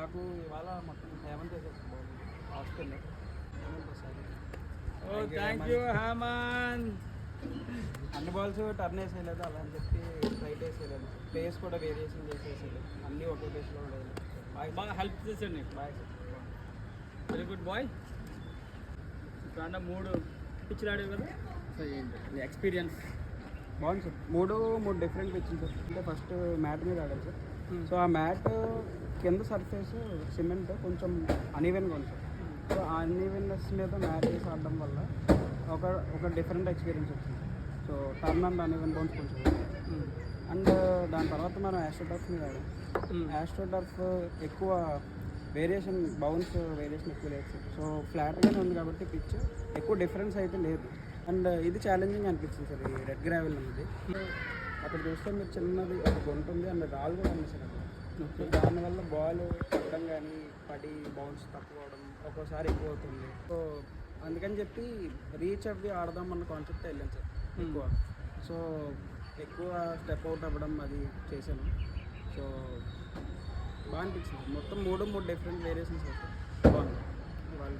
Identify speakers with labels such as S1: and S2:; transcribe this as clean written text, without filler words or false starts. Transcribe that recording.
S1: నాకు ఇవాళ మొత్తం హేమంత్ చేసేసి బాగుంది హాస్టల్లో
S2: ఓ థ్యాంక్ యూ హేమంత్.
S1: అన్ని బాల్స్ టర్న్ వేసేయలేదు, అలా అని చెప్పి రైట్ వేసేయలేదు, ప్లేస్ కూడా వేరియేషన్ చేసేసేయలేదు, అన్నీ ఒకే ప్లేస్లో ఉండేది.
S2: బాగా హెల్ప్ చేశాడు నీకు.
S1: Boy sir.
S2: Very good boy. ఇప్పుడు అంటే 3 పిచ్చులు ఆడేవి కదా, సో ఏంటి నీ ఎక్స్పీరియన్స్?
S1: బాగుంది సార్. మూడు డిఫరెంట్ పిచ్చింది సార్. అంటే ఫస్ట్ మ్యాట్ మీద ఆడాలి సార్. సో ఆ మ్యాట్ కింద సర్ఫేస్ సిమెంట్ కొంచెం అనీవెన్గా ఉంది సార్. సో ఆ అన్ఈవెన్నెస్ మీద మ్యాట్ వేసి ఆడడం వల్ల ఒక డిఫరెంట్ ఎక్స్పీరియన్స్ వచ్చింది. So turn and uneven bounce కొంచెం. అండ్ దాని తర్వాత మనం యాస్ట్రోటర్ఫ్ మీద ఆడాం. యాస్ట్రోటర్ఫ్ ఎక్కువ వేరియేషన్, బౌన్స్ వేరియేషన్ ఎక్కువ లేదు సార్. సో ఫ్లాట్గానే ఉంది కాబట్టి పిచ్ ఎక్కువ డిఫరెన్స్ అయితే లేదు. అండ్ ఇది ఛాలెంజింగ్ అనిపించింది సార్ ఈ రెడ్ గ్రావెల్ అనేది. అక్కడ చూస్తే మీరు చిన్నది ఒక గుంట ఉంది అండ్ రాళ్ళు కూడా ఉంది సార్ అక్కడ. సో దానివల్ల బాల్ పడడం కానీ పడి బౌన్స్ తక్కువ అవడం ఒక్కోసారి ఎక్కువ అవుతుంది. సో అందుకని చెప్పి రీచ్ అవ్వి ఆడదాం అన్న కాన్సెప్ట్ వెళ్ళాను సార్ ఎక్కువ. సో ఎక్కువ స్టెప్ అవుట్ అవ్వడం అది చేశాను. సో బాగా అనిపించింది. మొత్తం 3 డిఫరెంట్ వేరియేషన్స్ సార్. బాగుంది. వాళ్ళు